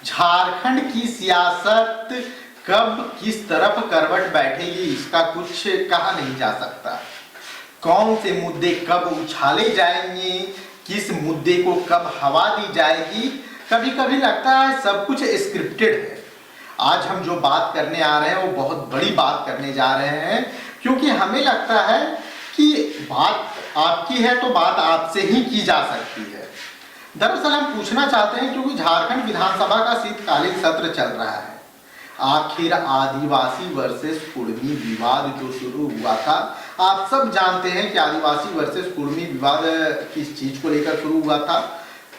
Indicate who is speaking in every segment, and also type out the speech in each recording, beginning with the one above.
Speaker 1: झारखंड की सियासत कब किस तरफ करवट बैठेगी इसका कुछ कहा नहीं जा सकता। कौन से मुद्दे कब उछाले जाएंगे, किस मुद्दे को कब हवा दी जाएगी, कभी कभी लगता है सब कुछ स्क्रिप्टेड है। आज हम जो बात करने आ रहे हैं वो बहुत बड़ी बात करने जा रहे हैं, क्योंकि हमें लगता है कि बात आपकी है तो बात आपसे ही की जा सकती है। दरअसल हम पूछना चाहते हैं, क्योंकि झारखंड विधानसभा का शीतकालीन सत्र चल रहा है। आखिर आदिवासी वर्सेस कुर्मी विवाद जो शुरू हुआ था, आप सब जानते हैं कि आदिवासी वर्सेस कुर्मी विवाद किस चीज को लेकर शुरू हुआ था।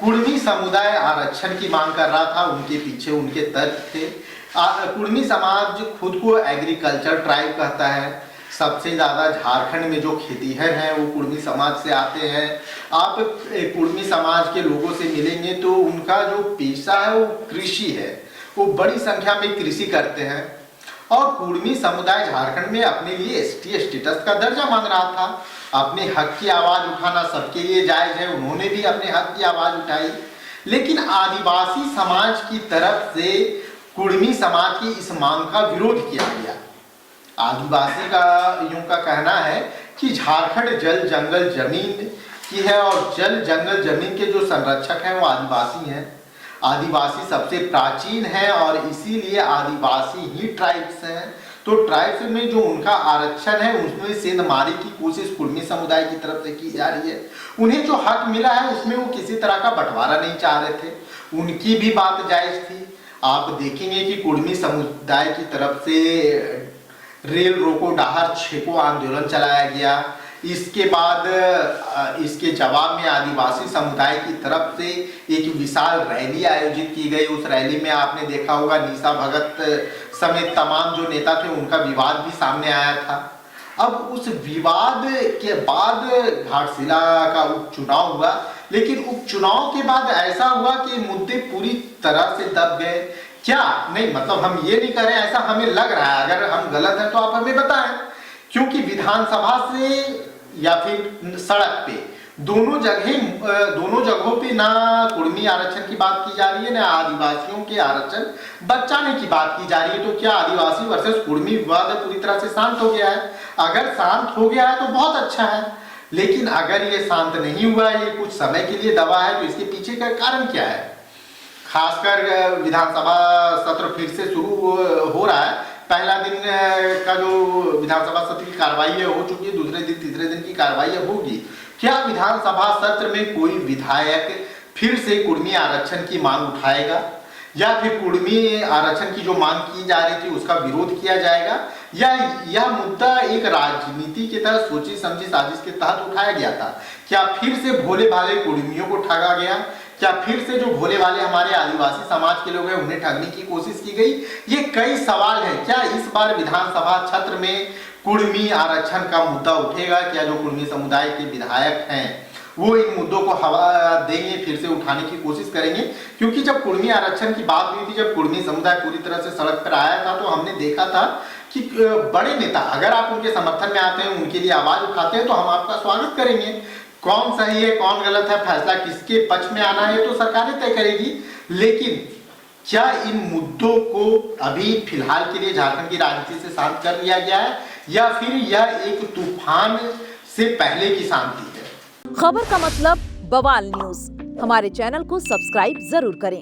Speaker 1: कुर्मी समुदाय आरक्षण की मांग कर रहा था, उनके पीछे उनके तर्क थे। कुर्मी समाज खुद को एग्रीकल्चर ट्राइब कहता है। सबसे ज़्यादा झारखंड में जो खेतीहर हैं वो कुर्मी समाज से आते हैं। आप कुर्मी समाज के लोगों से मिलेंगे तो उनका जो पेशा है वो कृषि है, वो बड़ी संख्या में कृषि करते हैं। और कुर्मी समुदाय झारखंड में अपने लिए एसटी स्टेटस का दर्जा मांग रहा था। अपने हक की आवाज़ उठाना सबके लिए जायज़ है, उन्होंने भी अपने हक की आवाज़ उठाई। लेकिन आदिवासी समाज की तरफ से कुर्मी समाज की इस मांग का विरोध किया गया। आदिवासी का यूं का कहना है कि झारखंड जल जंगल जमीन की है और जल जंगल जमीन के जो संरक्षक हैं वो आदिवासी हैं। आदिवासी सबसे प्राचीन है और इसीलिए आदिवासी ही ट्राइब्स हैं। तो ट्राइब्स में जो उनका आरक्षण है उसमें सेंधमारी की कोशिश कुर्मी समुदाय की तरफ से की जा रही है। उन्हें जो हक मिला है उसमें वो किसी तरह का बंटवारा नहीं चाह रहे थे, उनकी भी बात जायज थी। आप देखेंगे कि कुर्मी समुदाय की तरफ से रेल रोको डहार छेको आंदोलन चलाया गया। इसके बाद इसके जवाब में आदिवासी समुदाय की तरफ से एक विशाल रैली आयोजित की गई। उस रैली में आपने देखा होगा निशा भगत समेत तमाम जो नेता थे उनका विवाद भी सामने आया था। अब उस विवाद के बाद घाटशिला का उपचुनाव हुआ, लेकिन उपचुनाव के बाद ऐसा हुआ कि मुद्दे पूरी तरह से दब गए। क्या नहीं, मतलब हम ये नहीं करें, ऐसा हमें लग रहा है। अगर हम गलत हैं तो आप हमें बताएं, क्योंकि विधानसभा से या फिर सड़क पे दोनों जगहों पे ना कुर्मी आरक्षण की बात की जा रही है, ना आदिवासियों के आरक्षण बचाने की बात की जा रही है। तो क्या आदिवासी वर्सेस कुर्मी विवाद पूरी तरह से शांत हो गया है? अगर शांत हो गया है तो बहुत अच्छा है, लेकिन अगर ये शांत नहीं हुआ, ये कुछ समय के लिए दबा है, तो इसके पीछे का कारण क्या है? खासकर विधानसभा सत्र फिर से शुरू हो रहा है। पहला दिन का जो विधानसभा सत्र की कार्रवाई है हो चुकी है, दूसरे दिन तीसरे दिन की कार्रवाई होगी। क्या विधानसभा सत्र में कोई विधायक फिर से कुर्मी आरक्षण की मांग उठाएगा, या फिर कुर्मी आरक्षण की जो मांग की जा रही थी उसका विरोध किया जाएगा, या यह मुद्दा एक राजनीति की तरह सोची समझी साजिश के तहत उठाया गया था? क्या फिर से भोले भाले कुर्मियों को ठगा गया? क्या फिर से जो भोले वाले हमारे आदिवासी समाज के लोग हैं उन्हें ठगने की कोशिश की गई? ये कई सवाल हैं। क्या इस बार विधानसभा सत्र में कुर्मी आरक्षण का मुद्दा उठेगा? क्या जो कुर्मी समुदाय के विधायक हैं वो इन मुद्दों को हवा देंगे, फिर से उठाने की कोशिश करेंगे? क्योंकि जब कुर्मी आरक्षण की बात हुई थी, जब कुर्मी समुदाय पूरी तरह से सड़क पर आया था, तो हमने देखा था कि बड़े नेता अगर आप उनके समर्थन में आते हैं, उनके लिए आवाज उठाते हैं, तो हम आपका स्वागत करेंगे। कौन सही है कौन गलत है, फैसला किसके पक्ष में आना है, तो सरकारें तय करेगी। लेकिन क्या इन मुद्दों को अभी फिलहाल के लिए झारखंड की राजनीति से शांत कर लिया गया है, या फिर यह एक तूफान से पहले की शांति है?
Speaker 2: खबर का मतलब बवाल न्यूज। हमारे चैनल को सब्सक्राइब जरूर करें।